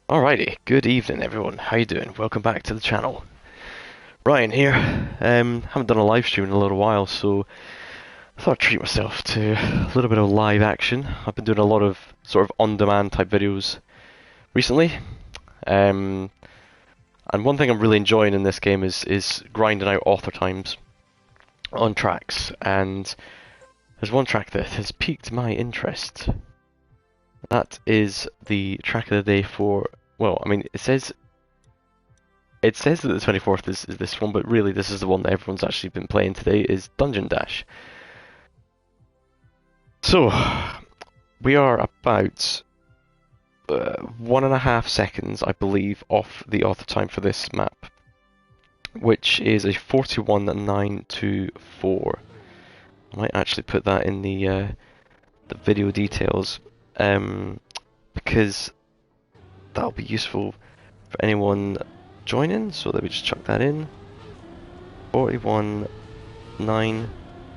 Alrighty, good evening everyone. How you doing? Welcome back to the channel. Ryan here. Haven't done a live stream in a little while, so I thought I'd treat myself to a little bit of live action. I've been doing a lot of sort of on-demand type videos recently. And one thing I'm really enjoying in this game is grinding out author times on tracks. And there's one track that has piqued my interest. That is the track of the day for, well, I mean, it says that the 24th is this one, but really this is the one that everyone's actually been playing today, is Dungeon Dash. So, we are about 1.5 seconds, I believe, off the author time for this map, which is a 41.924. I might actually put that in the video details, because that'll be useful for anyone joining, so let me just chuck that in. 41.9,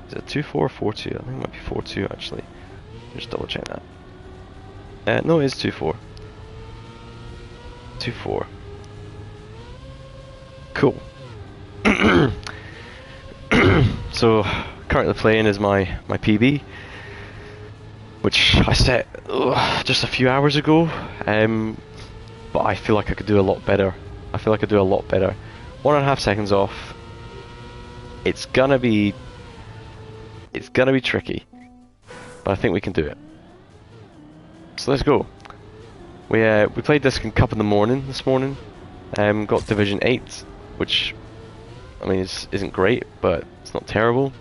is it 24 or 42? I think it might be 42 actually. Just double check that. No, it is 24. 24. Cool. So, currently playing is my PB, which I set just a few hours ago, but I feel like I could do a lot better. 1.5 seconds off. It's gonna be tricky, but I think we can do it. So let's go. We played this in Cup in the morning this morning. Got Division 8, which I mean isn't great, but it's not terrible.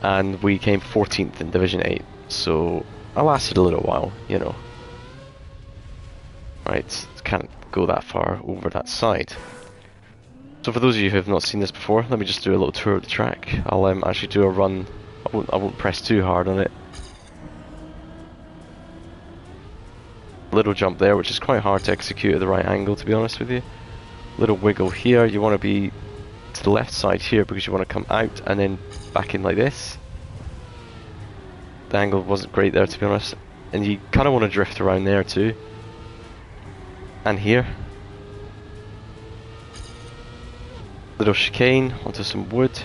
And we came 14th in Division 8, so I lasted a little while, you know. Right, can't go that far over that side. So for those of you who have not seen this before, let me just do a little tour of the track. I'll actually do a run. I won't press too hard on it. Little jump there, which is quite hard to execute at the right angle, to be honest with you. Little wiggle here. You want to be to the left side here because you want to come out and then back in like this. The angle wasn't great there, to be honest. And you kind of want to drift around there too. And here. Little chicane onto some wood.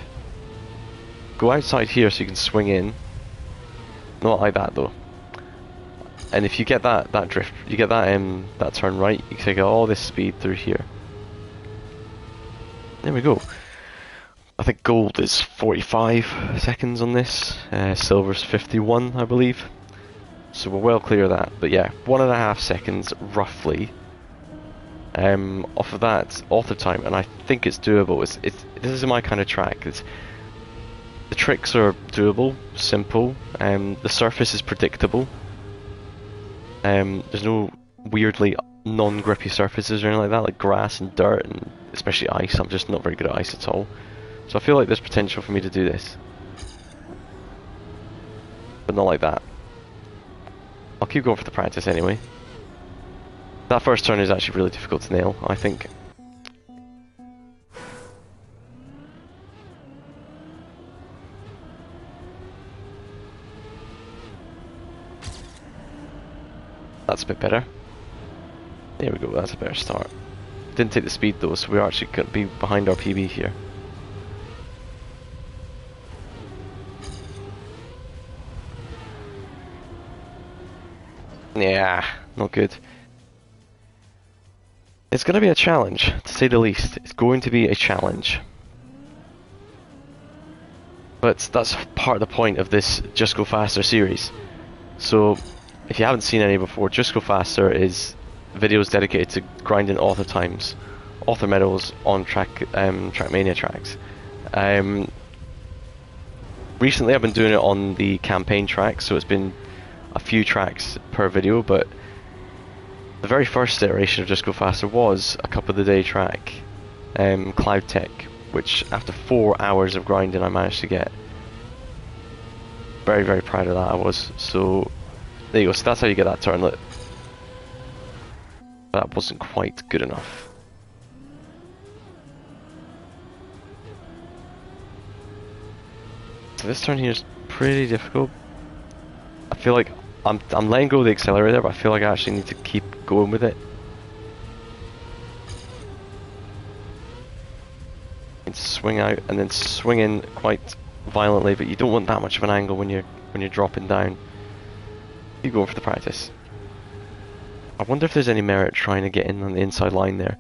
Go outside here so you can swing in. Not like that though. And if you get that drift, you get that turn right, you can take all this speed through here. There we go. I think gold is 45 seconds on this. Silver's 51, I believe. So we're well clear of that. But yeah, 1.5 seconds roughly. Off of that author time, and I think it's doable. This is my kind of track. The tricks are doable, simple. The surface is predictable. There's no weirdly non-grippy surfaces or anything like that, like grass and dirt, and especially ice. I'm just not very good at ice at all. So I feel like there's potential for me to do this, but not like that. I'll keep going for the practice anyway. That first turn is actually really difficult to nail, I think. That's a bit better. There we go, that's a better start. Didn't take the speed though, so we're actually going to be behind our PB here. Yeah, not good. It's going to be a challenge, to say the least. It's going to be a challenge. But that's part of the point of this Just Go Faster series. So, if you haven't seen any before, Just Go Faster is videos dedicated to grinding author times, author medals on Trackmania tracks. Recently I've been doing it on the campaign track, so it's been a few tracks per video, but the very first iteration of Just Go Faster was a Cup of the Day track, Cloud Tech, which after 4 hours of grinding I managed to get. Very, very proud of that I was. So there you go, so that's how you get that turnlet. That wasn't quite good enough. So this turn here is pretty difficult. I feel like I'm letting go of the accelerator, but I feel like I actually need to keep going with it. And swing out and then swing in quite violently, but you don't want that much of an angle when you're dropping down. Keep going for the practice. I wonder if there's any merit trying to get in on the inside line there.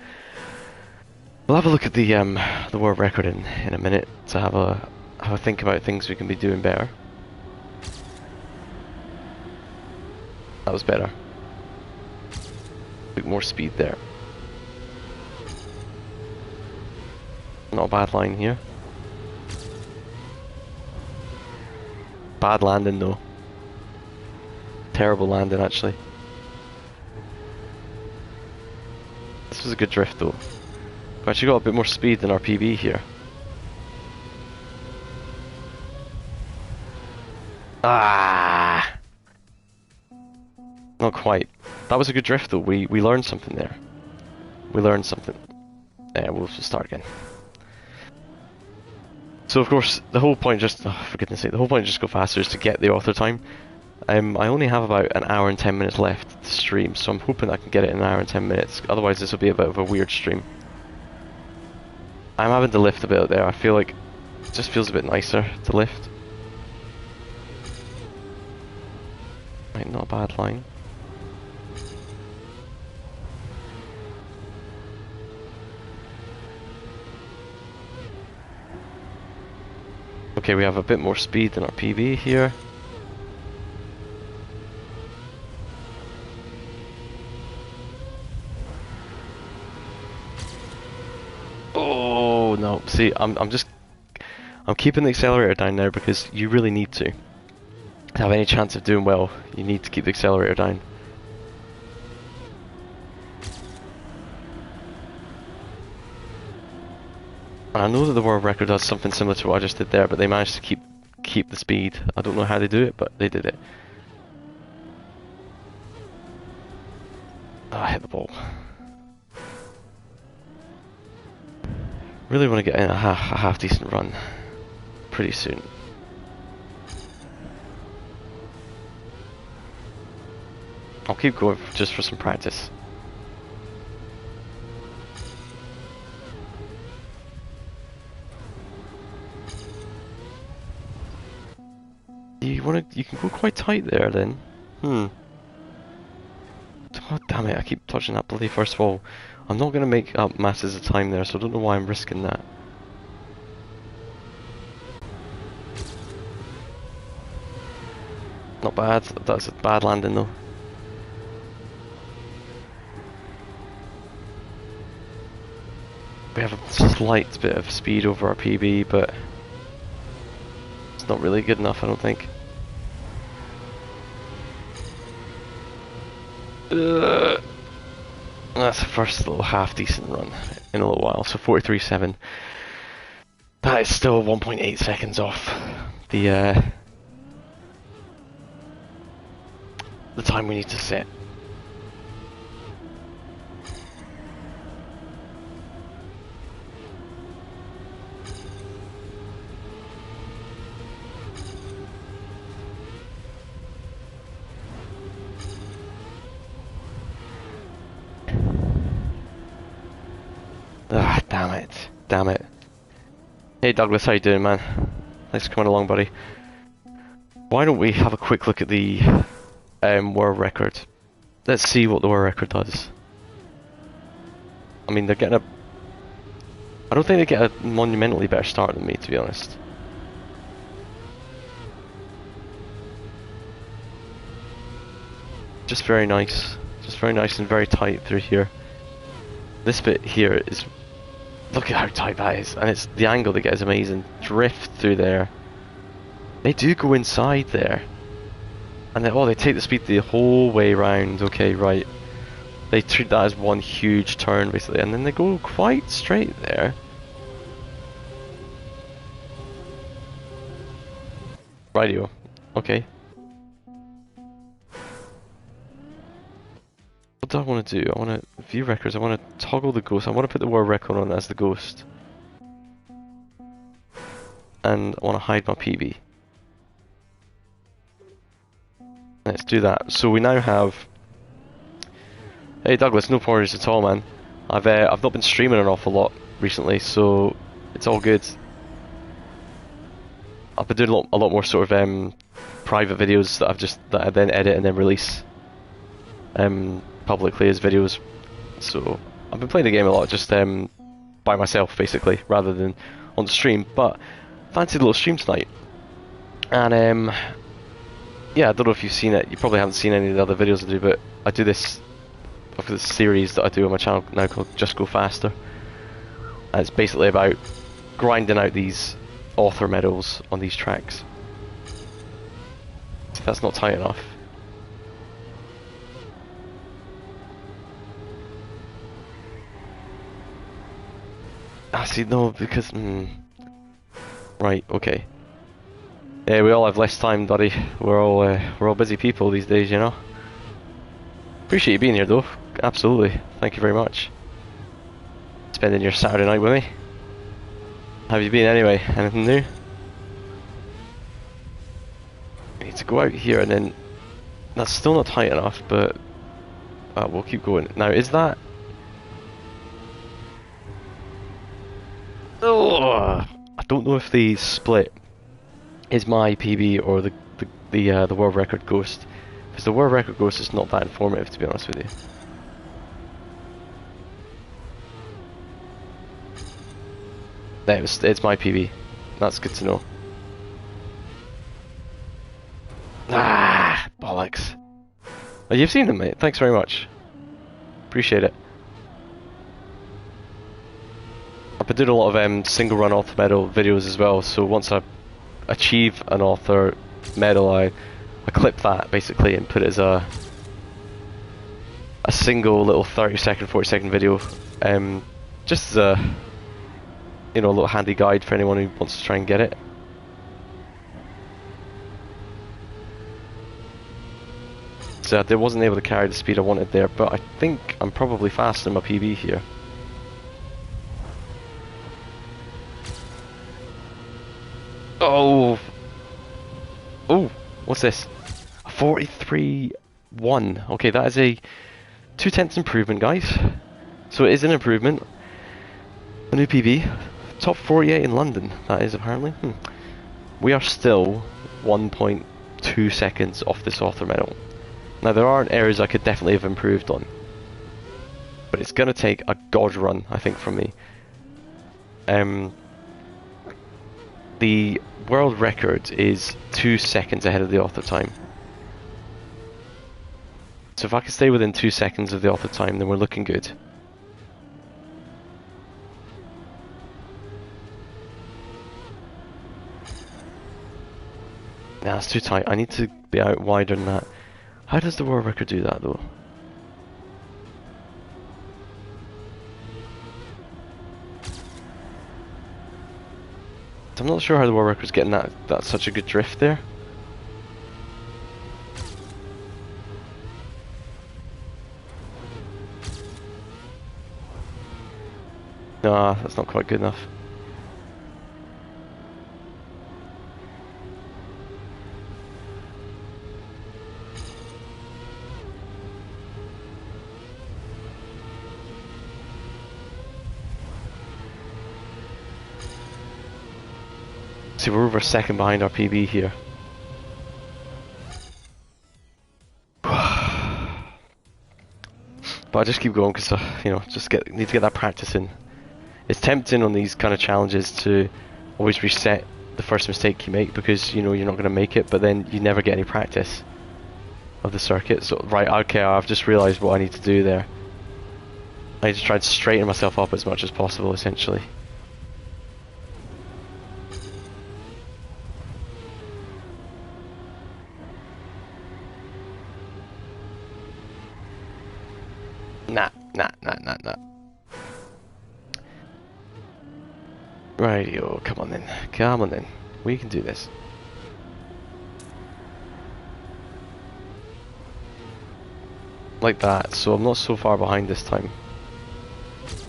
We'll have a look at the world record in a minute to have a think about things we can be doing better. That was better. Took more speed there. Not a bad line here. Bad landing though. Terrible landing actually. This was a good drift though. We've actually got a bit more speed than our PB here. Ah! Not quite. That was a good drift though. We learned something there. We learned something. Yeah, we'll just start again. So of course, the whole point just, oh, for goodness sake, the whole point of just go faster is to get the author time. I only have about an hour and 10 minutes left to stream, so I'm hoping I can get it in an hour and 10 minutes. Otherwise this will be a bit of a weird stream. I'm having to lift a bit out there. I feel like it just feels a bit nicer to lift. Right, not a bad line. Okay, we have a bit more speed than our PB here. Oh no! See, I'm keeping the accelerator down there because you really need to have any chance of doing well. You need to keep the accelerator down. I know that the world record does something similar to what I just did there, but they managed to keep the speed. I don't know how they do it, but they did it. Oh, I hit the ball. Really want to get in a half decent run pretty soon. I'll keep going just for some practice. You can go quite tight there then. Oh damn it, I keep touching that bloody first wall. I'm not going to make up masses of time there, so I don't know why I'm risking that. Not bad, that's a bad landing though. We have a slight bit of speed over our PB, but it's not really good enough, I don't think. That's the first little half decent run in a little while, so 43.7. That is still 1.8 seconds off the time we need to set. Ah, damn it. Hey Douglas, how you doing, man? Thanks for coming along, buddy. Why don't we have a quick look at the world record? Let's see what the world record does. I mean, they're getting I don't think they get a monumentally better start than me, to be honest. Just very nice and very tight through here. This bit here is, look at how tight that is, and it's the angle they get is amazing. Drift through there. They do go inside there, and then, oh, they take the speed the whole way round. Okay, right. They treat that as one huge turn basically, and then they go quite straight there. Rightio. Okay. What do I want to do? I want to view records. I want to toggle the ghost. I want to put the world record on as the ghost. And I want to hide my PB. Let's do that. So we now have... Hey Douglas, no worries at all, man. I've not been streaming an awful lot recently, so it's all good. I've been doing a lot more sort of private videos that I then edit and then release publicly as videos. So I've been playing the game a lot, just by myself basically, rather than on stream. But fancied a little stream tonight, and yeah, I don't know if you've seen it. You probably haven't seen any of the other videos I do, but I do this series that I do on my channel now called Just Go Faster, and it's basically about grinding out these author medals on these tracks. If that's not tight enough. Ah, see, no, because right, okay. Yeah, we all have less time, buddy. We're all busy people these days, you know. Appreciate you being here, though. Absolutely. Thank you very much. Spending your Saturday night with me. How have you been anyway? Anything new? I need to go out here and then... That's still not tight enough, but... we'll keep going. Now, is that... Oh, I don't know if the split is my PB or the world record ghost, because the world record ghost is not that informative, to be honest with you. No, it's my PB. That's good to know. Ah, bollocks. Oh, you've seen them, mate. Thanks very much. Appreciate it. I've been doing a lot of single run author medal videos as well, so once I achieve an author medal, I clip that basically and put it as a single little 30-second, 40-second video, just as a, you know, a little handy guide for anyone who wants to try and get it. So I wasn't able to carry the speed I wanted there, but I think I'm probably faster than my PB here. Oh! Oh! What's this? A 43-1. Okay, that is a 0.2 improvement, guys. So it is an improvement. A new PB. Top 48 in London, that is apparently. We are still 1.2 seconds off this author medal. Now there are areas I could definitely have improved on, but it's going to take a god run, I think, from me. The world record is 2 seconds ahead of the author time. So if I can stay within 2 seconds of the author time, then we're looking good. Nah, it's too tight. I need to be out wider than that. How does the world record do that, though? I'm not sure how the world record's getting that's such a good drift there. Nah, that's not quite good enough. See, we're over a second behind our PB here. But I just keep going because you know, need to get that practice in. It's tempting on these kind of challenges to always reset the first mistake you make, because you know you're not going to make it, but then you never get any practice of the circuit. So right, okay, I've just realised what I need to do there. I need to try to straighten myself up as much as possible, essentially. Nah. Rightio, come on then. We can do this. Like that, so I'm not so far behind this time.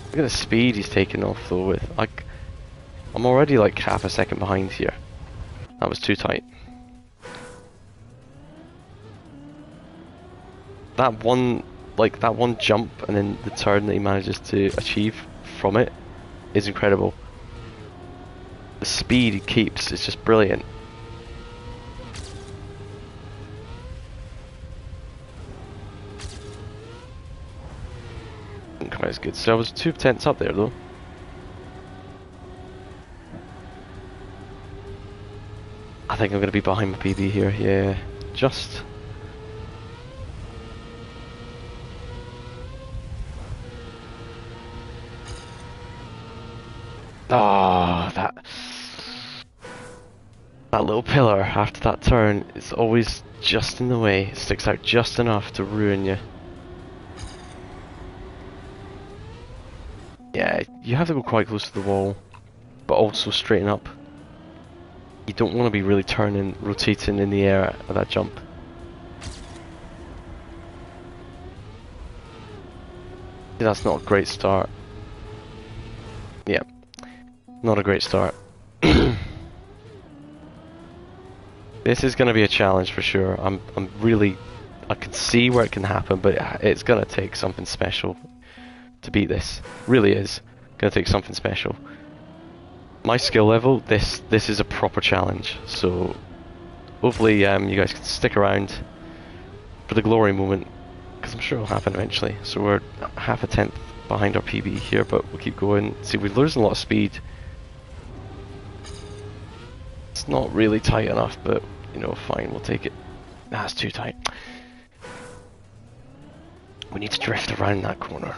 Look at the speed he's taking off though with. I'm already like half a second behind here. That was too tight. that one, like that one jump and then the turn that he manages to achieve from it is incredible. The speed he keeps is just brilliant. Didn't come out as good. So I was 2/10 up there though. I think I'm going to be behind my PB here, yeah, just. Ah, that little pillar after that turn is always just in the way. It sticks out just enough to ruin you. Yeah, you have to go quite close to the wall, but also straighten up. You don't want to be really turning, rotating in the air at that jump. That's not a great start. Yeah, not a great start. This is going to be a challenge for sure. I'm really, I can see where it can happen, but it's going to take something special to beat this. Really is going to take something special. My skill level, this is a proper challenge. So hopefully you guys can stick around for the glory moment, because I'm sure it'll happen eventually. So we're half a tenth behind our PB here, but we'll keep going. See, we're losing a lot of speed. It's not really tight enough, but you know, fine, we'll take it. Nah, it's too tight. We need to drift around that corner.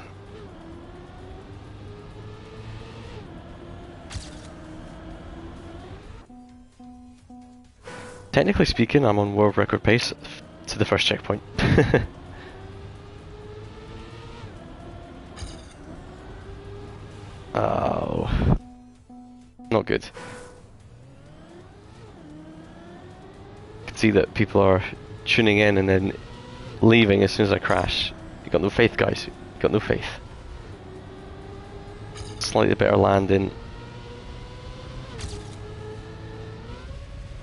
Technically speaking, I'm on world record pace to the first checkpoint. Oh, not good. I can see that people are tuning in and then leaving as soon as I crash. You got no faith, guys. You got no faith. Slightly better landing.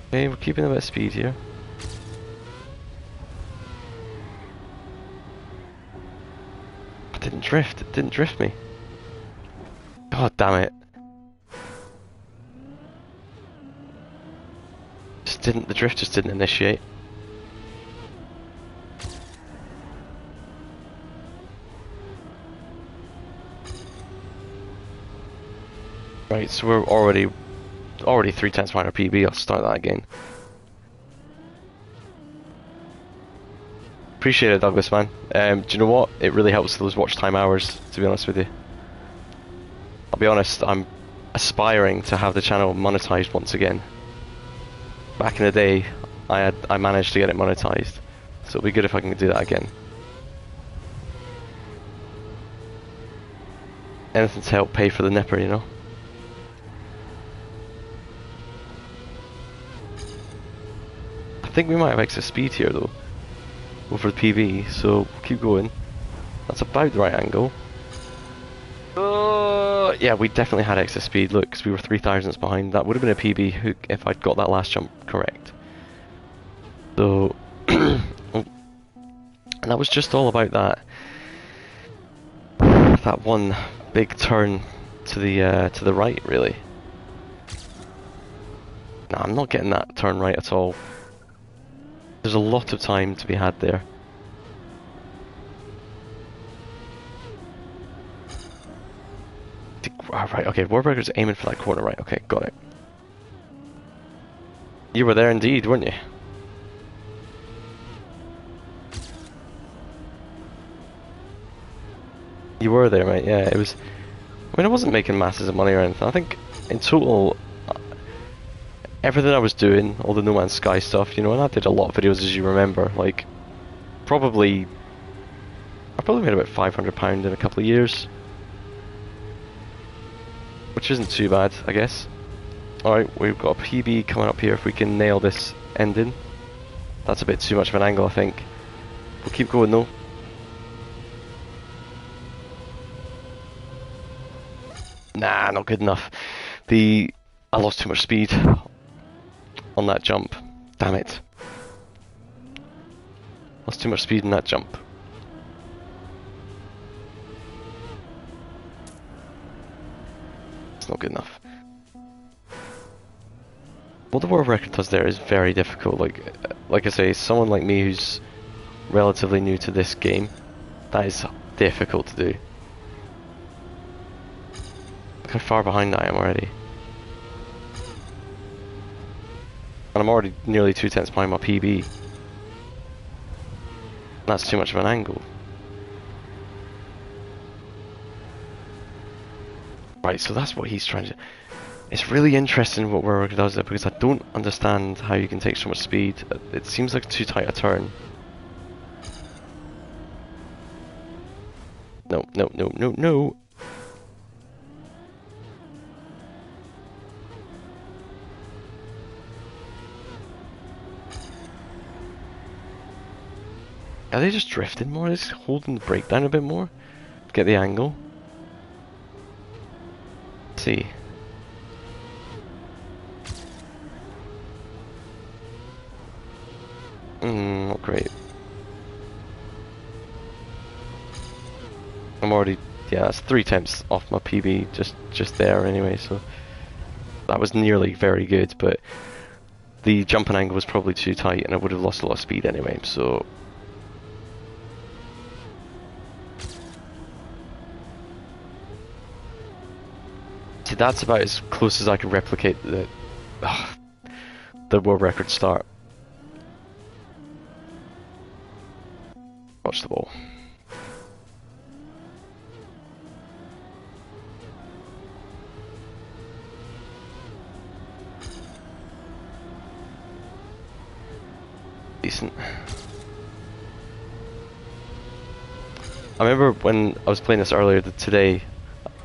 Okay, we're keeping a bit of speed here. I didn't drift. It didn't drift me. God damn it. The drift just didn't initiate. Right, so we're already 3/10 behind our PB. I'll start that again. Appreciate it, Douglas, man. Do you know what? It really helps those watch time hours, to be honest with you. I'll be honest, I'm aspiring to have the channel monetized once again. Back in the day, I managed to get it monetized, so it'll be good if I can do that again. Anything to help pay for the nipper, you know? I think we might have extra speed here though, over the PB, so we'll keep going. That's about the right angle. Yeah, we definitely had excess speed, look, because we were 3 thousandths behind. That would have been a PB hook if I'd got that last jump correct. So, and that was just all about that one big turn to the right, really. Nah, I'm not getting that turn right at all. There's a lot of time to be had there. Right, okay, Warburger's aiming for that corner, right, okay, got it. You were there indeed, weren't you? You were there, mate, yeah, it was... I mean, I wasn't making masses of money or anything. I think, in total, everything I was doing, all the No Man's Sky stuff, you know, and I did a lot of videos, as you remember, like, I probably made about £500 in a couple of years. Which isn't too bad, I guess. Alright, we've got a PB coming up here if we can nail this ending. That's a bit too much of an angle, I think. We'll keep going though. Nah, not good enough. I lost too much speed on that jump. Damn it. Lost too much speed in that jump. It's not good enough. What the world record does there is very difficult. Like I say, someone like me who's relatively new to this game, that is difficult to do. Look how far behind I am already. And I'm already nearly 2/10 behind my PB. That's too much of an angle. Right, so that's what he's trying to... It's really interesting what Warwick does there, because I don't understand how you can take so much speed. It seems like too tight a turn. No, no, no, no, no. Are they just drifting more? Are they just holding the brake down a bit more? Get the angle. Let's see. Not great. I'm already, yeah, that's 3/10 off my PB just there anyway, so that was nearly very good, but the jumping angle was probably too tight and I would have lost a lot of speed anyway, so... See, that's about as close as I can replicate the world record start. Watch the ball. Decent. I remember when I was playing this earlier today,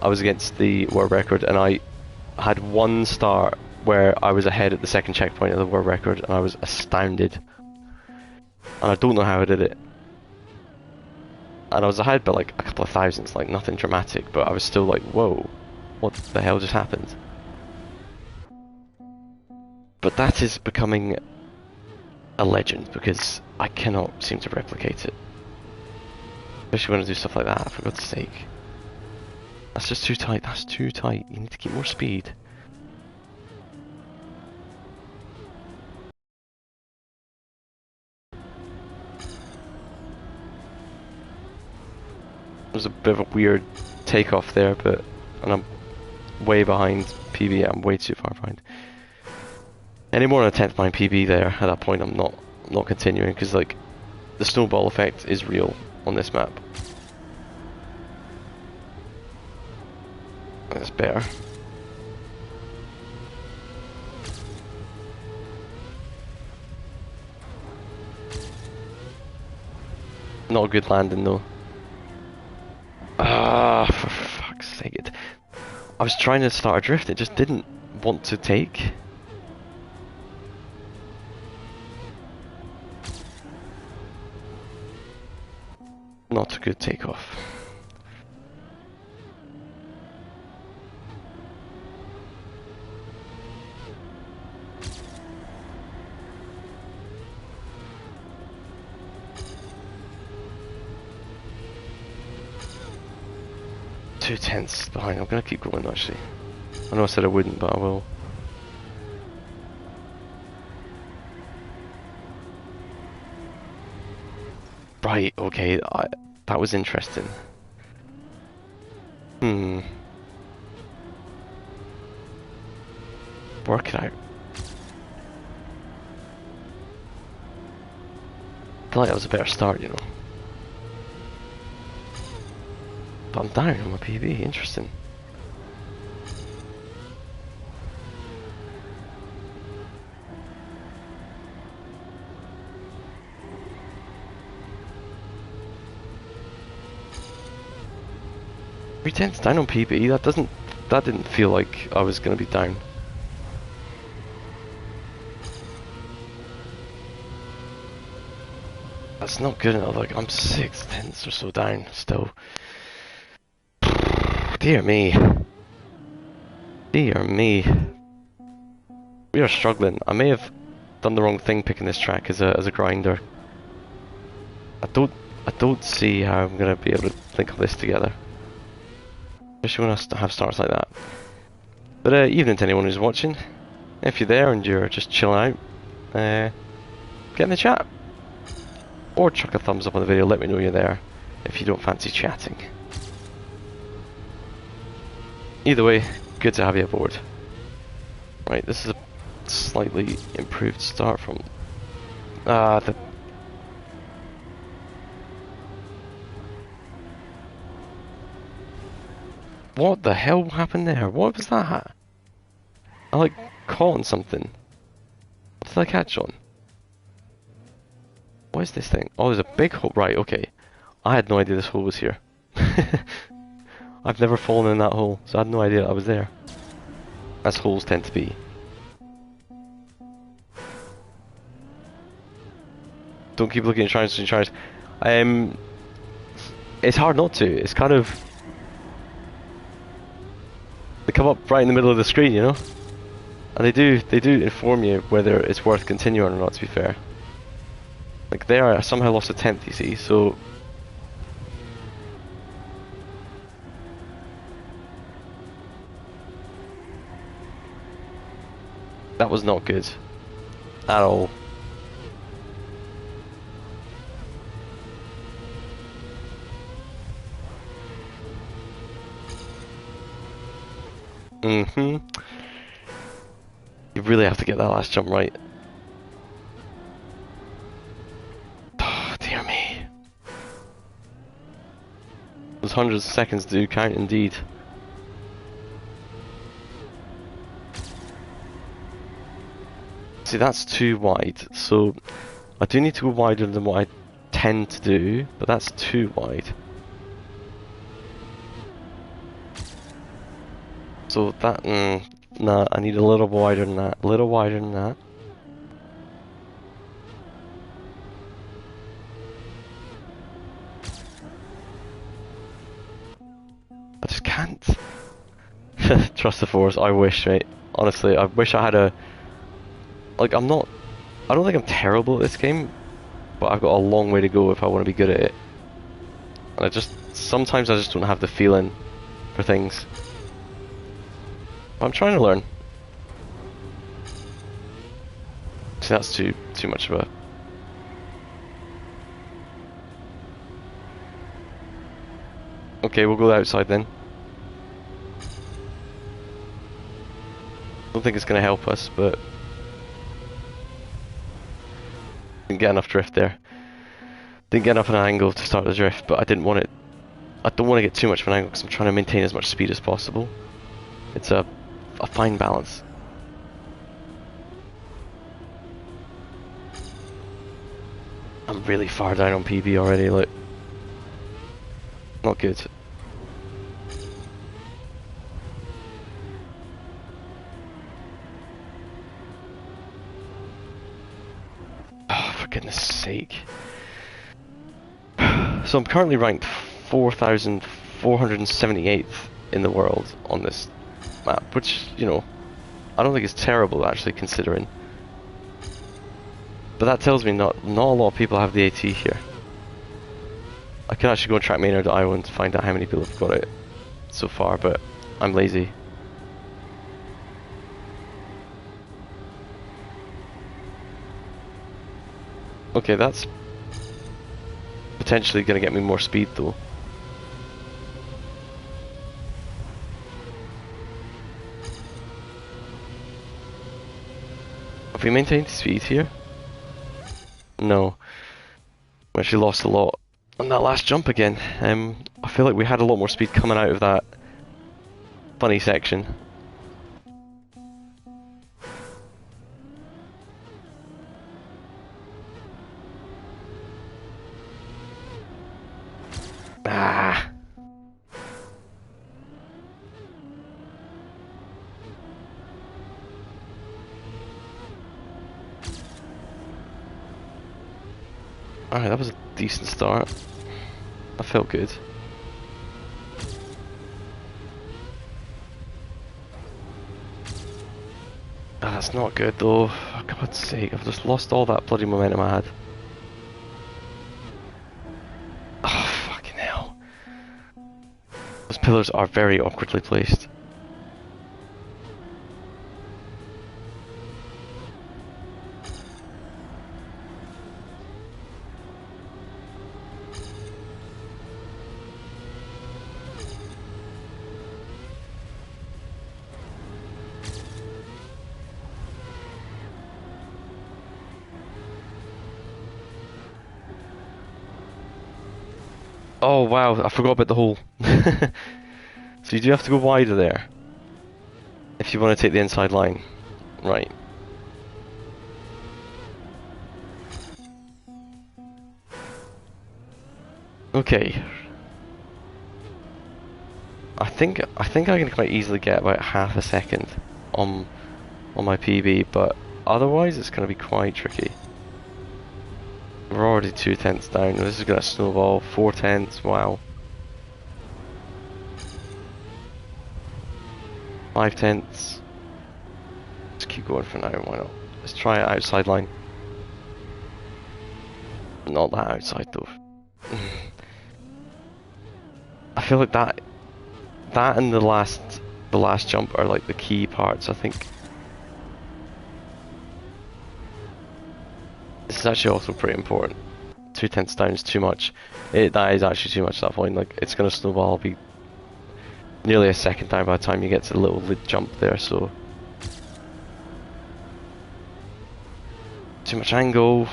I was against the world record and I had one start where I was ahead at the second checkpoint of the world record and I was astounded. And I don't know how I did it. And I was ahead by like a couple of thousands, like nothing dramatic, but I was still like, whoa, what the hell just happened? But that is becoming a legend because I cannot seem to replicate it. Especially when I do stuff like that, for God's sake. That's just too tight, that's too tight. You need to keep more speed. There's a bit of a weird takeoff there, but and I'm way behind PB. I'm way too far behind. Any more than a 10th behind PB there at that point, I'm not continuing because like the snowball effect is real on this map. That's better. Not a good landing though. Ah, for fuck's sake. I was trying to start a drift, it just didn't want to take. Not a good takeoff. Two-tenths behind. I'm gonna keep going actually. I know I said I wouldn't, but I will. Right, okay, that was interesting. Work it out. I feel like that was a better start, you know. But I'm down on my PB, interesting. Three-tenths down on PB, that didn't feel like I was gonna be down. That's not good enough, like I'm 6/10 or so down still. Dear me. Dear me. We are struggling. I may have done the wrong thing picking this track as a grinder. I don't see how I'm gonna be able to link all this together. Especially when I have starts like that. But evening to anyone who's watching. If you're there and you're just chilling out, get in the chat. Or chuck a thumbs up on the video, let me know you're there if you don't fancy chatting. Either way, good to have you aboard. Right, this is a slightly improved start from... What the hell happened there? What was that? I like caught on something. What did I catch on? What is this thing? Oh, there's a big hole. Right, okay. I had no idea this hole was here. I've never fallen in that hole, so I had no idea I was there. As holes tend to be. Don't keep looking at shrines and shrines. It's hard not to. It's kind of... They come up right in the middle of the screen, you know? And they do inform you whether it's worth continuing or not, to be fair. Like there, I somehow lost a 10th, you see, so... That was not good. At all. You really have to get that last jump right. Oh, dear me. Those hundreds of seconds do count indeed. See, that's too wide, so I do need to go wider than what I tend to do, but that's too wide. So that, nah, I need a little wider than that, a little wider than that. I just can't. Trust the force, I wish, mate. Honestly, I wish I had a... Like, I don't think I'm terrible at this game, but I've got a long way to go if I want to be good at it. And sometimes I just don't have the feeling for things. I'm trying to learn. See, that's too much of a... Okay, we'll go outside then. Don't think it's going to help us, but... Didn't get enough drift there. Didn't get enough of an angle to start the drift, but I didn't want it... I don't want to get too much of an angle because I'm trying to maintain as much speed as possible. It's a fine balance. I'm really far down on PB already, look. Not good. Oh, for goodness sake. So I'm currently ranked 4,478th in the world on this map, which, you know, I don't think is terrible actually considering. But that tells me not a lot of people have the AT here. I could actually go on Trackmania.io and find out how many people have got it so far, but I'm lazy. Okay, that's potentially going to get me more speed though. Have we maintained speed here? No. We actually lost a lot on that last jump again. I feel like we had a lot more speed coming out of that funny section. Ah. Alright, that was a decent start. I felt good. Ah, that's not good though. For God's sake, I've just lost all that bloody momentum I had. Oh, fucking hell. Those pillars are very awkwardly placed. Oh wow, I forgot about the hole. So you do have to go wider there if you want to take the inside line. Right. Okay. I can quite easily get about half a second on my PB, but otherwise it's going to be quite tricky. We're already 2/10 down. This is going to snowball. 4/10. Wow. 5/10. Let's keep going for now. Why not? Let's try it outside line. Not that outside though. I feel like that and the last jump are like the key parts. I think this is actually also pretty important. 2/10 down is too much. That is actually too much at that point. Like it's gonna snowball. Be nearly a second down by the time you get to the little lid jump there. So too much angle.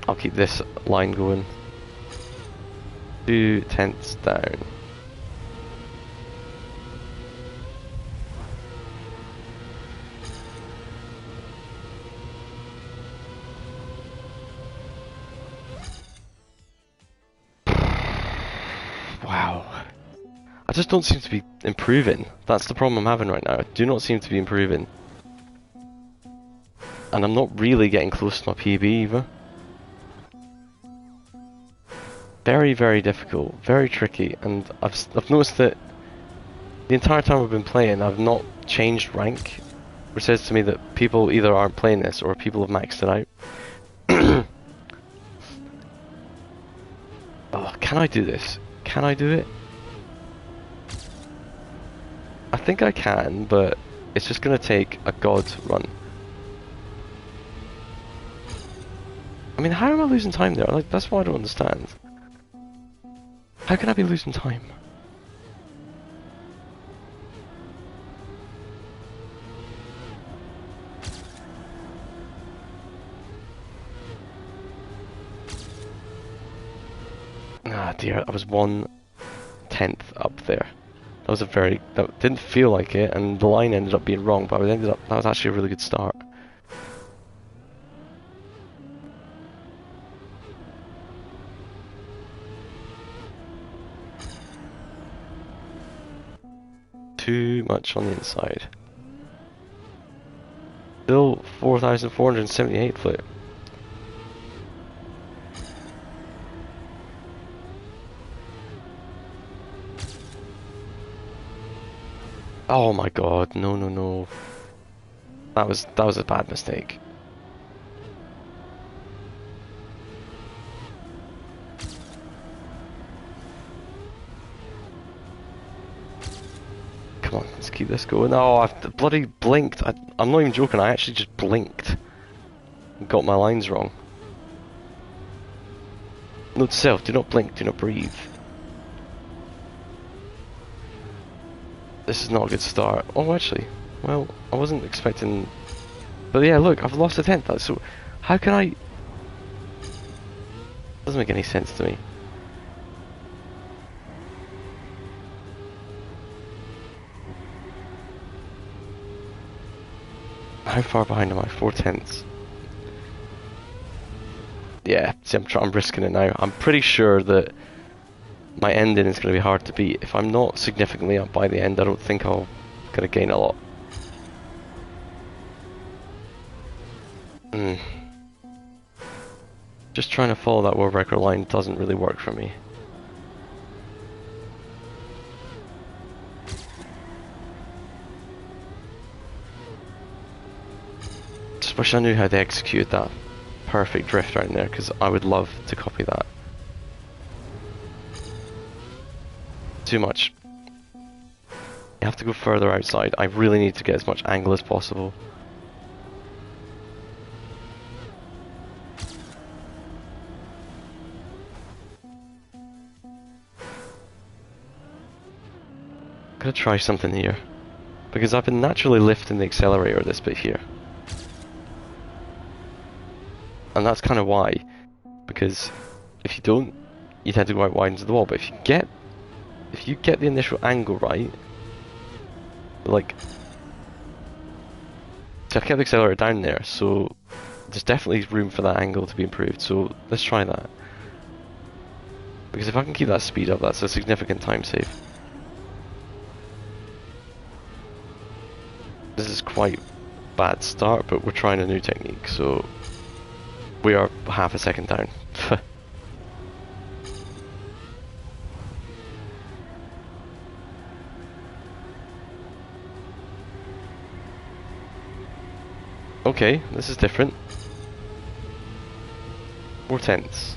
I'll keep this line going. 2/10 down. Wow. I just don't seem to be improving. That's the problem I'm having right now. I do not seem to be improving. And I'm not really getting close to my PB either. Very, very difficult, very tricky, and I've noticed that the entire time I've been playing, I've not changed rank, which says to me that people either aren't playing this or people have maxed it out. Oh, can I do this? Can I do it? I think I can, but it's just gonna take a god run. I mean, how am I losing time there? Like, that's what I don't understand. How can I be losing time? Ah dear, I was 1/10 up there. That didn't feel like it, and the line ended up being wrong, but that was actually a really good start. Too much on the inside. Still 4,478 foot. Oh my god, no no no. That was a bad mistake. Come on, let's keep this going. Oh, I've bloody blinked. I'm not even joking, I actually just blinked. Got my lines wrong. Note to self, do not blink, do not breathe. This is not a good start. Oh, actually, well, I wasn't expecting... But yeah, look, I've lost a 10th. So, how can I... Doesn't make any sense to me. How far behind am I? 4/10. Yeah, see, I'm risking it now. I'm pretty sure that my ending is going to be hard to beat. If I'm not significantly up by the end, I don't think I'll gonna gain a lot. Just trying to follow that world record line doesn't really work for me. Just wish I knew how to execute that perfect drift right there, because I would love to copy that. Too much. You have to go further outside. I really need to get as much angle as possible. Gonna try something here. Because I've been naturally lifting the accelerator this bit here. And that's kind of why. Because if you don't, you tend to go out wide into the wall. But if you get the initial angle right, like, so I kept the accelerator down there, so there's definitely room for that angle to be improved. So let's try that. Because if I can keep that speed up, that's a significant time save. This is quite a bad start, but we're trying a new technique, so we are half a second down. Okay, this is different. 4/10.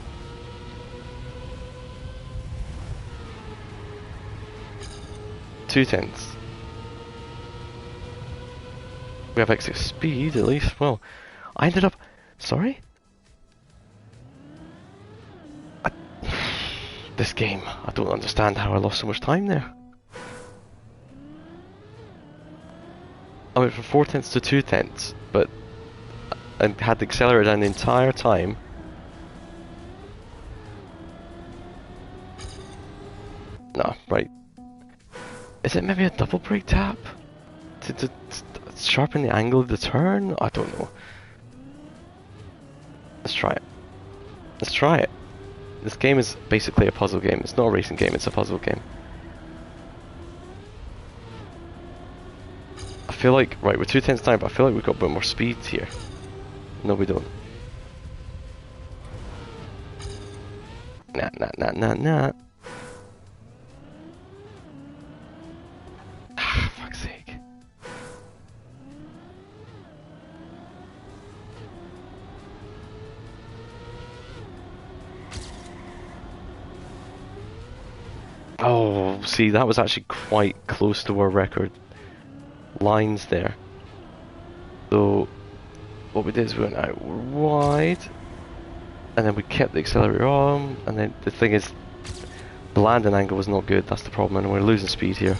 Two tenths. We have extra speed at least. Well, I ended up. Sorry? This game, I don't understand how I lost so much time there. I went from 4/10 to 2/10, but I had the accelerator down the entire time. No, right. Is it maybe a double brake tap? To sharpen the angle of the turn? I don't know. Let's try it. Let's try it. This game is basically a puzzle game. It's not a racing game, it's a puzzle game. I feel like, right, we're 2/10 time, but I feel like we've got a bit more speed here. No, we don't. Nah. Ah, fuck's sake. Oh, see, that was actually quite close to our record lines there. So, what we did is we went out wide, and then we kept the accelerator on, and then the thing is, the landing angle was not good, that's the problem, and we're losing speed here.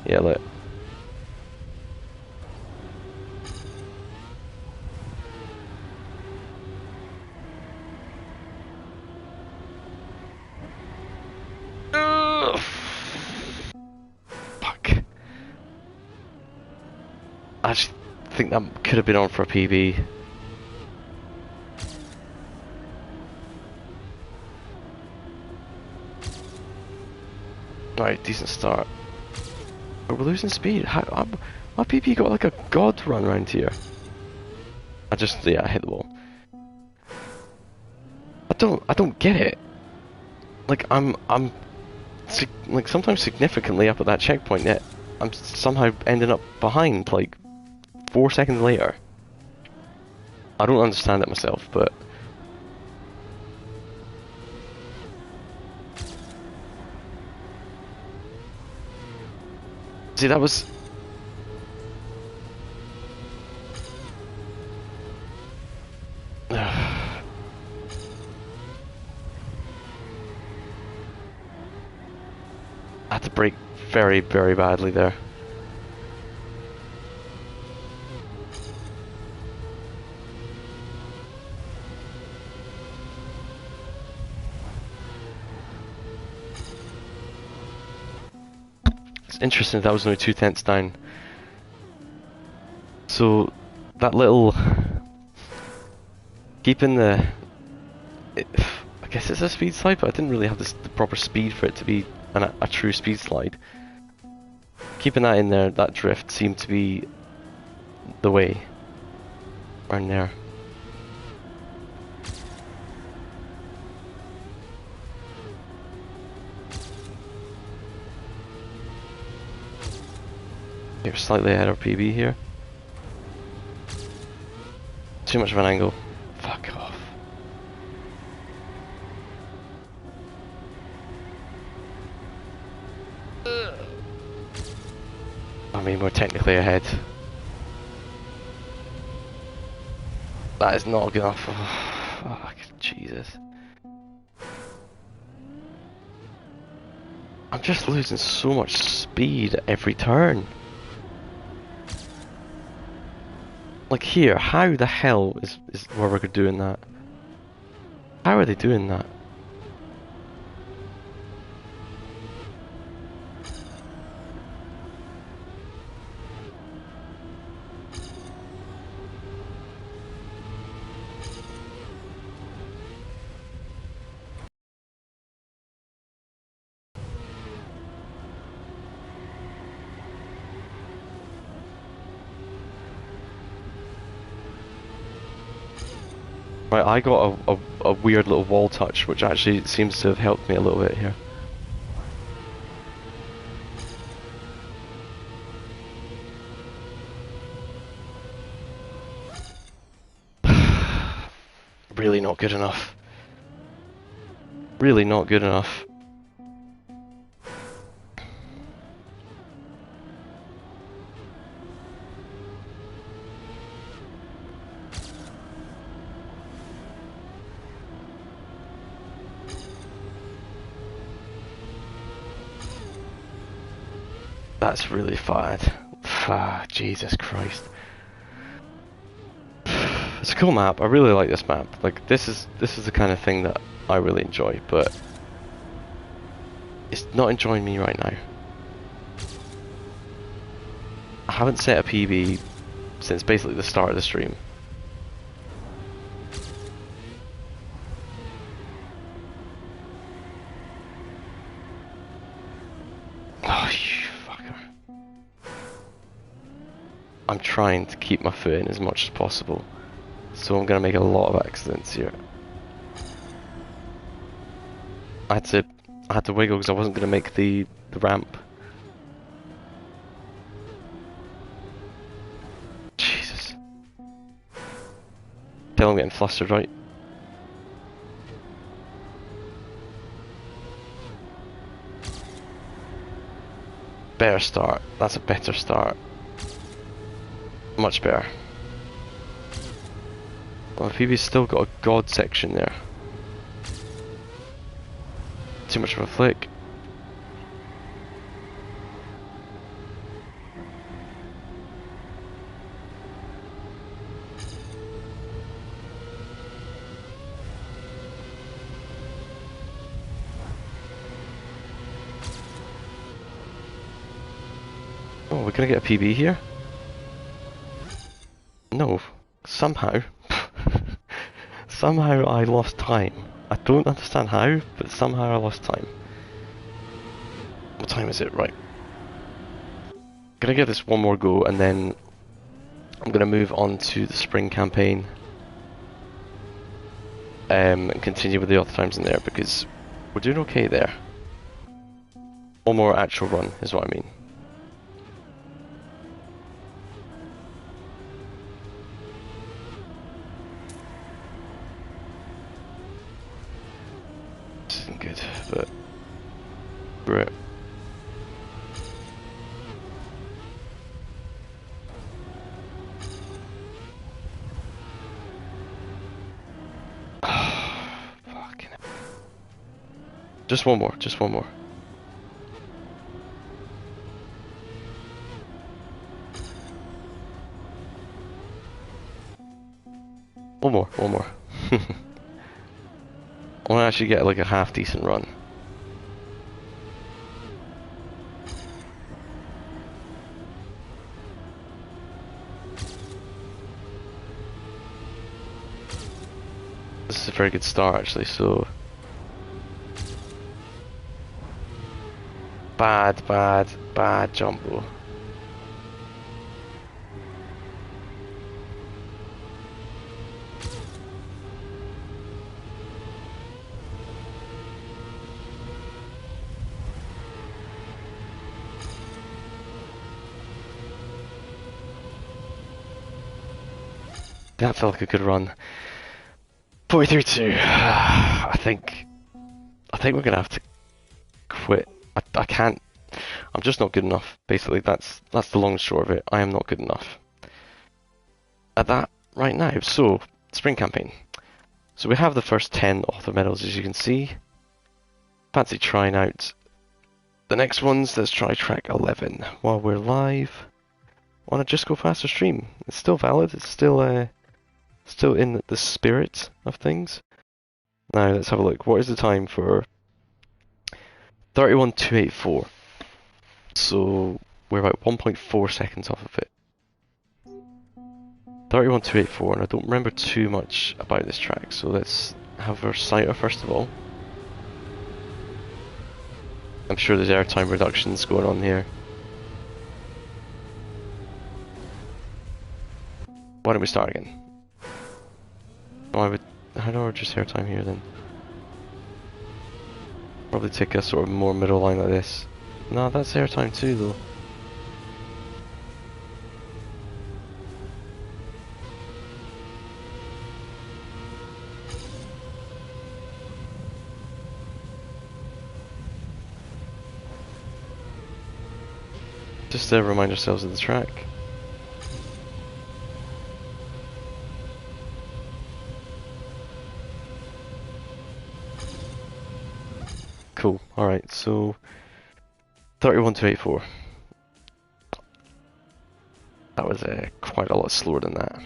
Yeah, look. Fuck. I just think that could have been on for a PB. Right, decent start. But we're losing speed. My PP got like a god run around here. I hit the wall. I don't get it. Like I'm like sometimes significantly up at that checkpoint, yet I'm somehow ending up behind like 4 seconds later. I don't understand it myself, but see, that was... I had to brake very, very badly there. It's interesting that was only 2/10 down. So that little keeping the I guess it's a speed slide, but I didn't really have the proper speed for it to be a true speed slide. Keeping that in there, that drift seemed to be the way around there. You're slightly ahead of PB here. Too much of an angle. Fuck off. I mean, we're technically ahead. That is not good enough. Oh, fuck, Jesus. I'm just losing so much speed at every turn. Like here, how the hell is Warwick doing that? How are they doing that? Right, I got a weird little wall touch, which actually seems to have helped me a little bit here. Really not good enough. Really not good enough. That's really bad. Jesus Christ. It's a cool map. I really like this map. Like this is the kind of thing that I really enjoy, but it's not enjoying me right now. I haven't set a PB since basically the start of the stream. Oh, you fucker. I'm trying to keep my foot in as much as possible, so I'm gonna make a lot of accidents here. I had to wiggle because I wasn't gonna make the ramp. Jesus. Tell I'm getting flustered, right? Better start. That's a better start. Much better. Well, PB's still got a god section there. Too much of a flick. Oh, we're gonna get a PB here? No. Somehow. Somehow I lost time. I don't understand how, but somehow I lost time. What time is it? Right. Gonna give this one more go and then I'm gonna move on to the spring campaign. And continue with the other times in there because we're doing okay there. One more actual run is what I mean. This isn't good, but great. Fucking hell. Just one more, just one more. One more, one more. I want to actually get like a half decent run. This is a very good start actually, so... Bad jumbo. That felt like a good run. 43-2. I think we're gonna have to quit. I can't. I'm just not good enough. Basically, that's the long and short of it. I am not good enough at that right now. So, spring campaign. So we have the first 10 author medals, as you can see. Fancy trying out the next ones, let's try track 11 while we're live on a Just Go Faster stream. It's still valid, it's still in the spirit of things. Now let's have a look. What is the time for 31284? So we're about 1.4 seconds off of it. 31284, and I don't remember too much about this track, so let's have our sighter first of all. I'm sure there's airtime reductions going on here. Why don't we start again? Oh, how do I just airtime here then? Probably take a sort of more middle line like this. No, that's airtime too though. Just to remind ourselves of the track. Cool, alright, so 31284. That was quite a lot slower than that.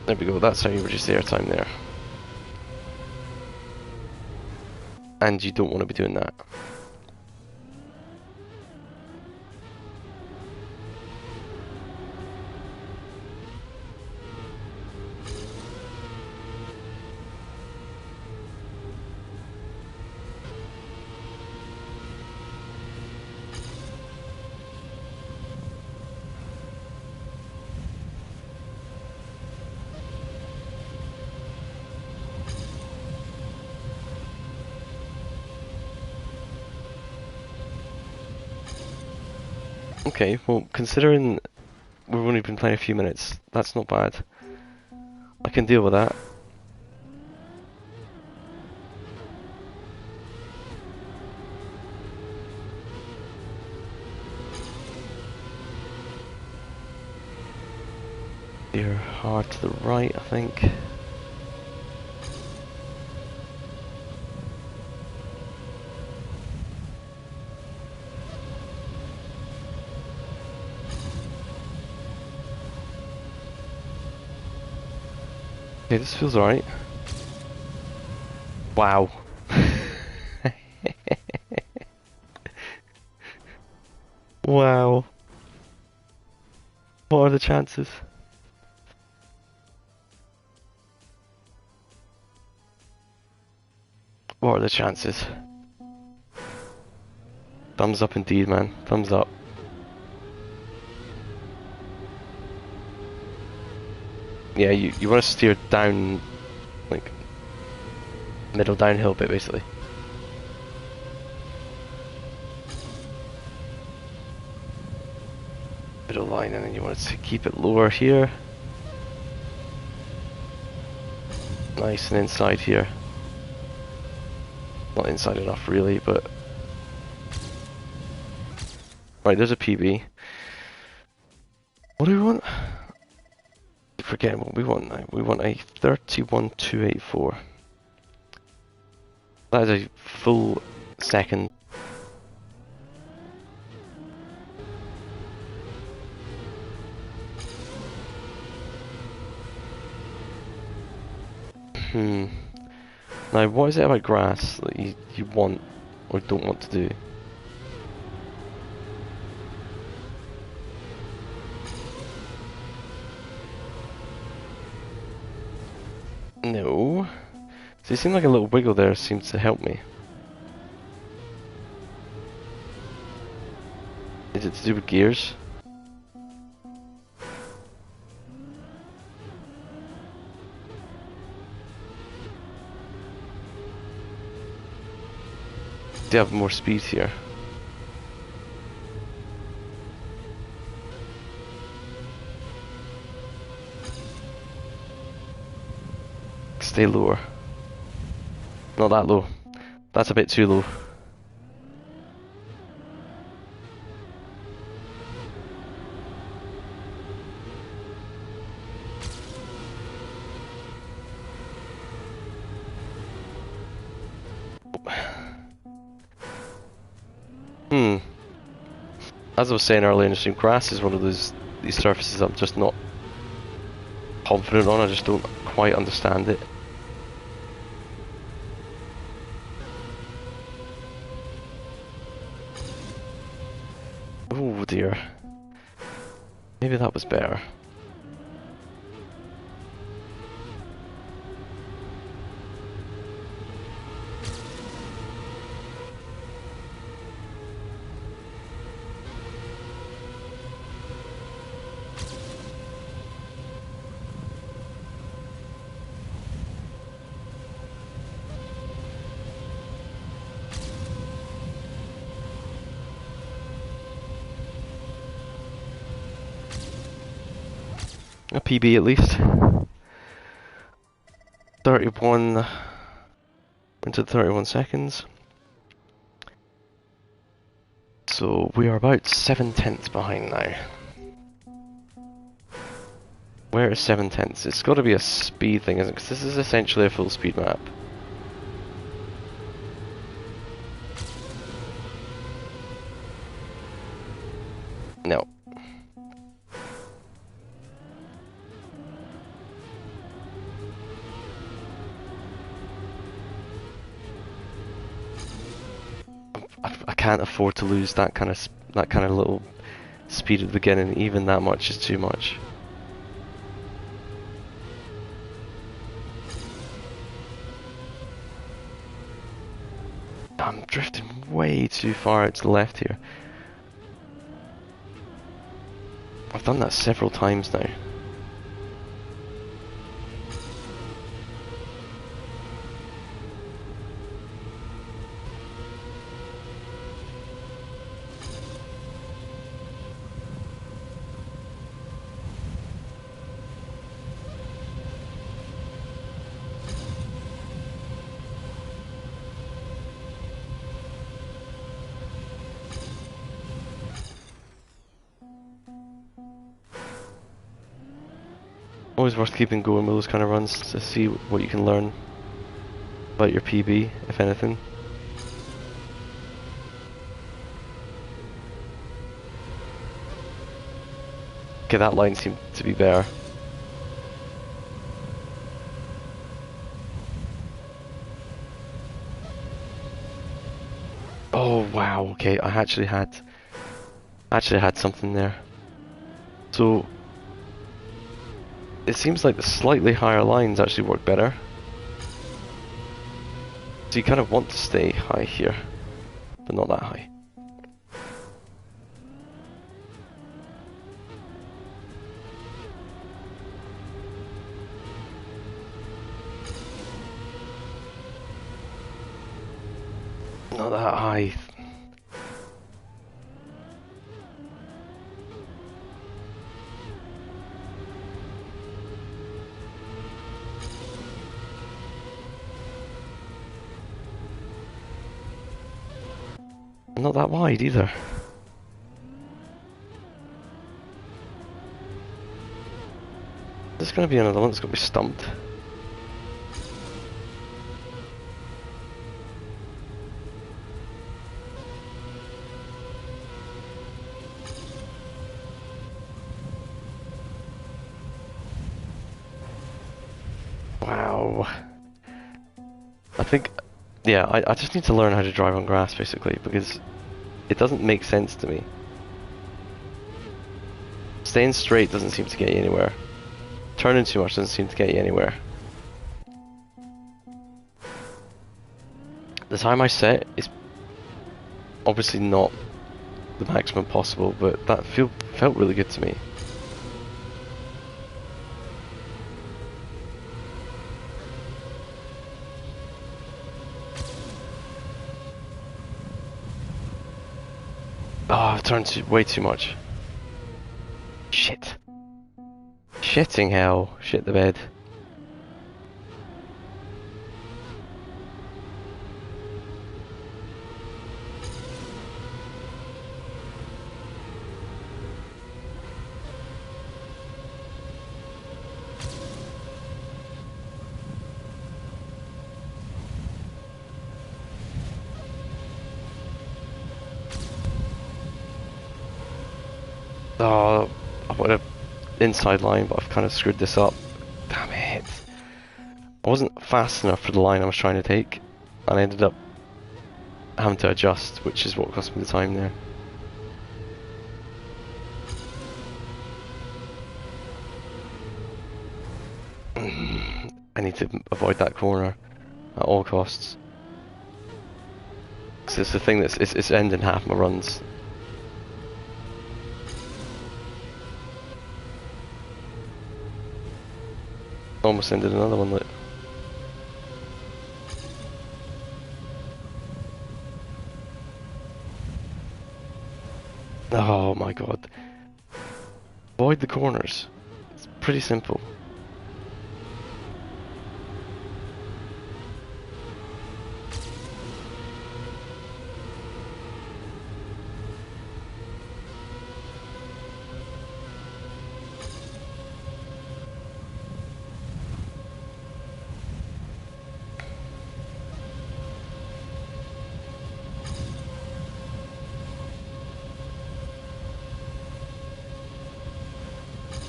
There we go, that's how you reduce the airtime there. And you don't want to be doing that. Okay, well, considering we've only been playing a few minutes, that's not bad. I can deal with that. You're hard to the right, I think. Okay, this feels alright. Wow. Wow. What are the chances? What are the chances? Thumbs up indeed, man. Thumbs up. Yeah, you want to steer down, like, middle downhill bit, basically. Middle line, and then you want to keep it lower here. Nice and inside here. Not inside enough, really, but... Right, there's a PB. What do we want? Forget what we want now. We want a 31284. That is a full second. Now, what is it about grass that you want or don't want to do? No. So it seemed like a little wiggle there seems to help me. Is it to do with gears? Do you have more speed here? Stay lower. Not that low. That's a bit too low. as I was saying earlier in the stream, grass is one of these surfaces I'm just not confident on. I just don't quite understand it. Oh dear. Maybe that was better. A PB at least. 31 into 31 seconds. So we are about 7/10 behind now. Where is 7/10? It's got to be a speed thing, isn't it? Because this is essentially a full speed map. No. I can't afford to lose that kind of little speed at the beginning. Even that much is too much. I'm drifting way too far out to the left here. I've done that several times now. Always worth keeping going with those kind of runs to see what you can learn about your PB, if anything. Okay, that line seemed to be better. Oh wow, okay, I actually had something there. So it seems like the slightly higher lines actually work better. So you kind of want to stay high here, but not that high. Not that high. Not that wide either. There's gonna be another one that's gonna be stumped. Wow. I think, yeah, I just need to learn how to drive on grass basically, because it doesn't make sense to me. Staying straight doesn't seem to get you anywhere. Turning too much doesn't seem to get you anywhere. The time I set is obviously not the maximum possible, but that felt really good to me. Oh, I've turned way too much. Shit. Shitting hell. Shit the bed. Oh, I put an inside line, but I've kind of screwed this up. Damn it. I wasn't fast enough for the line I was trying to take, and I ended up having to adjust, which is what cost me the time there. I need to avoid that corner at all costs. Because it's the thing that's it's ending half my runs. Almost ended another one. Look. Oh my god. Avoid the corners. It's pretty simple.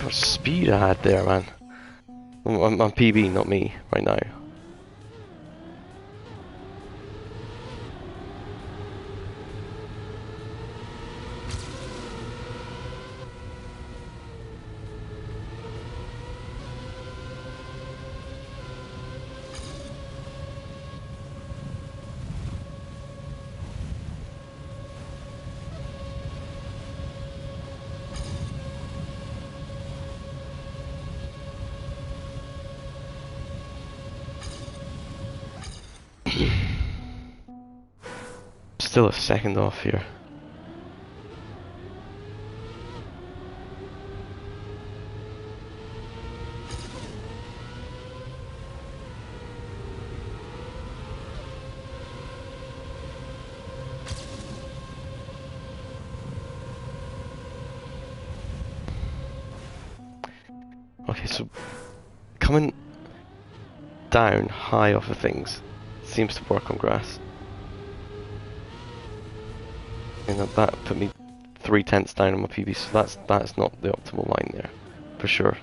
What speed I had there, man. I'm PB, not me, right now. Still a second off here. Okay, so coming down high off of things seems to work on grass. And that put me 3/10 down on my PB, so that's not the optimal line there, for sure.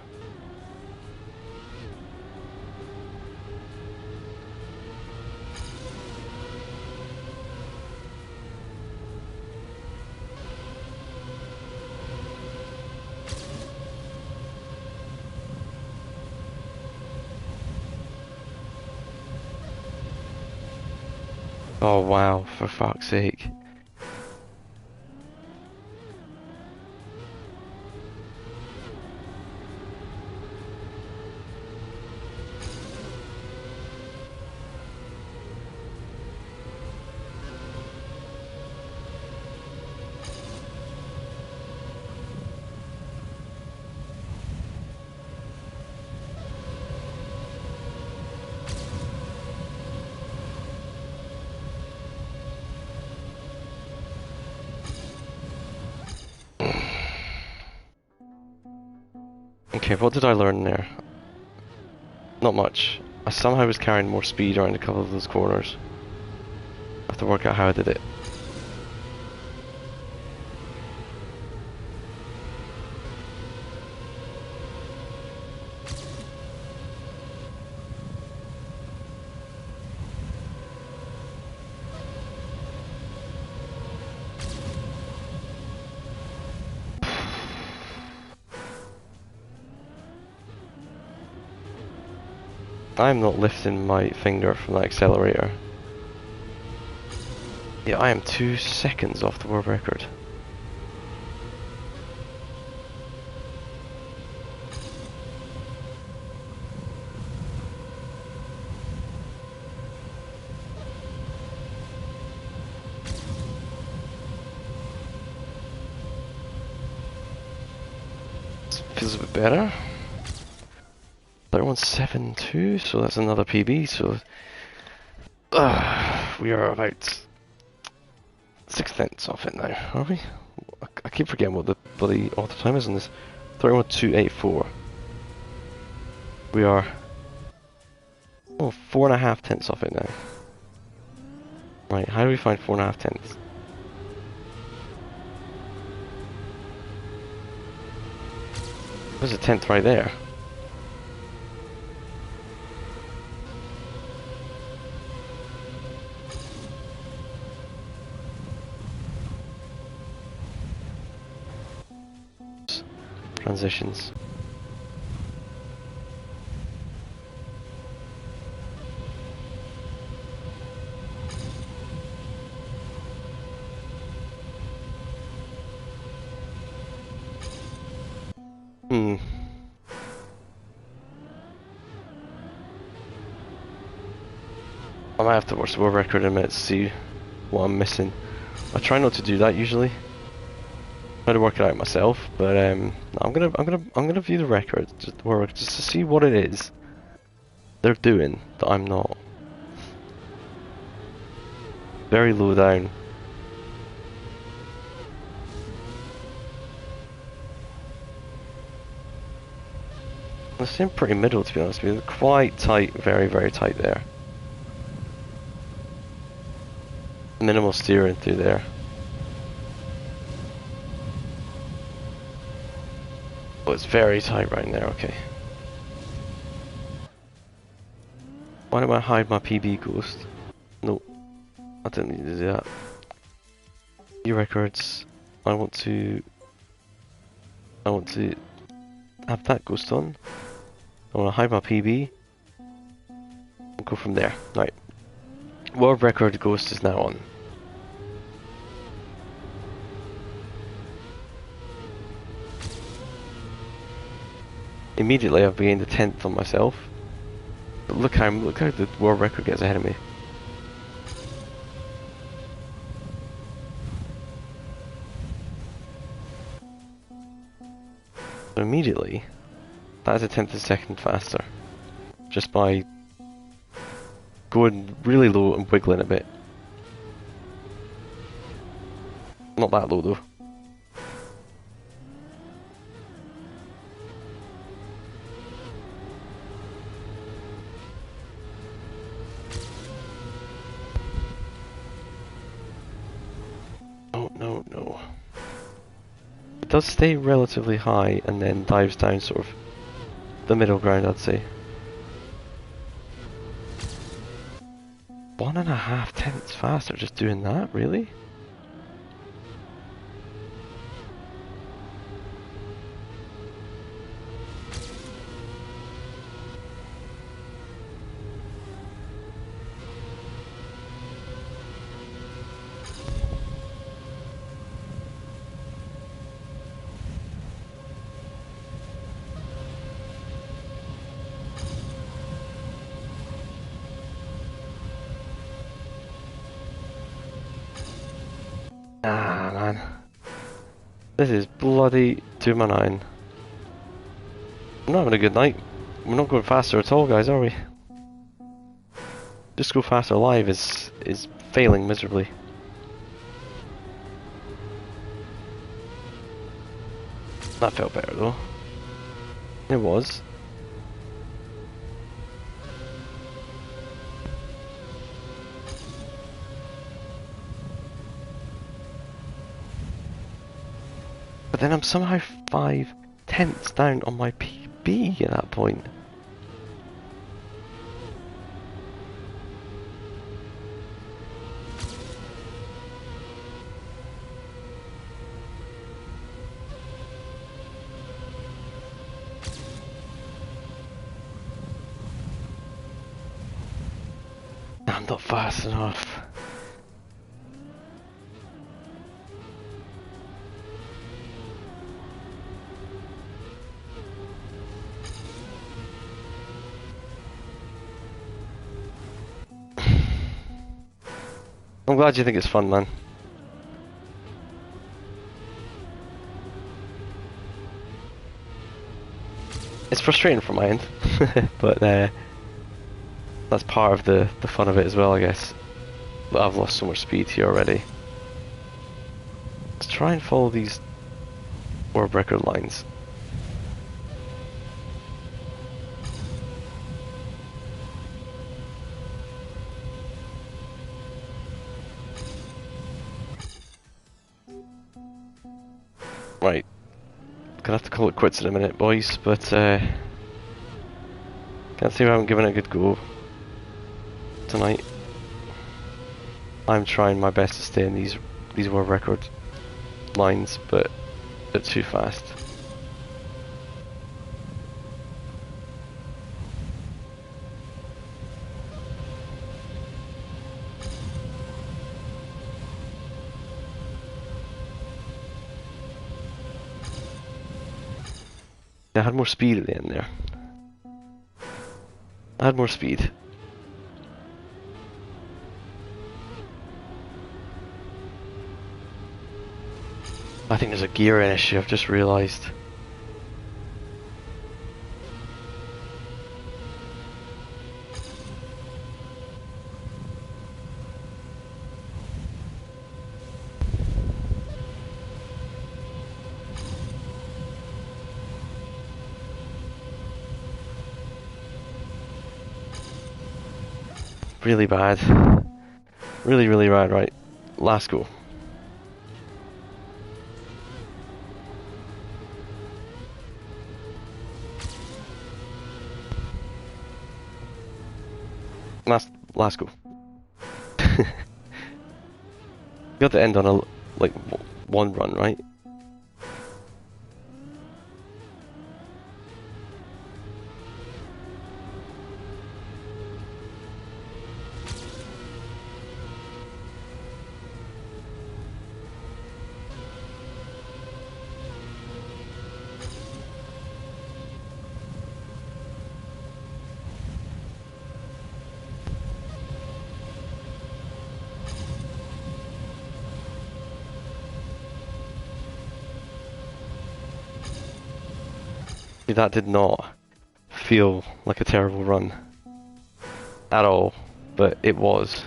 Oh wow, for fuck's sake. Okay, what did I learn there? Not much. I somehow was carrying more speed around a couple of those corners. I have to work out how I did it. I'm not lifting my finger from that accelerator. Yeah, I am 2 seconds off the world record. This feels a bit better. 31.72, so that's another PB, so we are about 6/10 off it now, are we? I keep forgetting what the bloody auto time is on this. 31.284. We are 4.5 tenths off it now. Right, how do we find 4.5 tenths? There's a 10th right there. Transitions. I might have to watch the world record in a minute to see what I'm missing. I try not to do that usually. Try to work it out myself, but I'm gonna view the record, just the world record, just to see what it is they're doing that I'm not. Very low down. They seem pretty middle, to be honest with you. They're quite tight, very, very tight there. Minimal steering through there. Oh, it's very tight right there, okay. Why do I hide my PB ghost? No, I didn't need to do that. New records. I want to have that ghost on. I want to hide my PB. We'll go from there. Right. World record ghost is now on. Immediately I've gained a 10th on myself. But look how the world record gets ahead of me. So immediately, that is a 10th of a second faster. Just by going really low and wiggling a bit. Not that low though. No. It does stay relatively high and then dives down sort of the middle ground, I'd say. 1.5 tenths faster just doing that, really? Ah, man. This is bloody 2/9. I'm not having a good night. We're not going faster at all, guys, are we? Just Go Faster Live is failing miserably. That felt better though. It was. But then I'm somehow 5 tenths down on my PB at that point. I'm not fast enough. I'm glad you think it's fun, man. It's frustrating from my end, but that's part of the fun of it as well, I guess. But I've lost so much speed here already. Let's try and follow these world record lines. Right. Gonna have to call it quits in a minute, boys, but can't say I haven't given it a good go tonight. I'm trying my best to stay in these world record lines, but they're too fast. I had more speed at the end there. I had more speed. I think there's a gearing issue, I've just realised. Really bad. Really, really bad, right. Last go. Last go. Got to end on a, like, one run, right? That did not feel like a terrible run at all, but it was.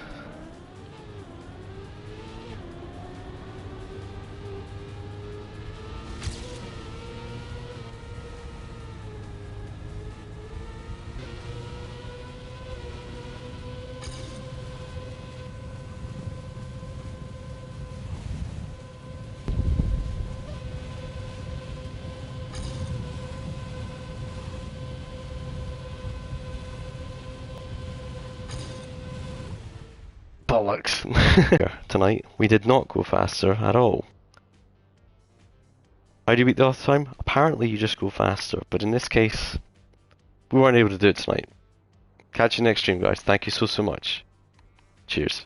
Bollocks. Tonight, we did not go faster at all. How do you beat the last time? Apparently you just go faster, but in this case, we weren't able to do it tonight. Catch you next stream, guys. Thank you so much. Cheers.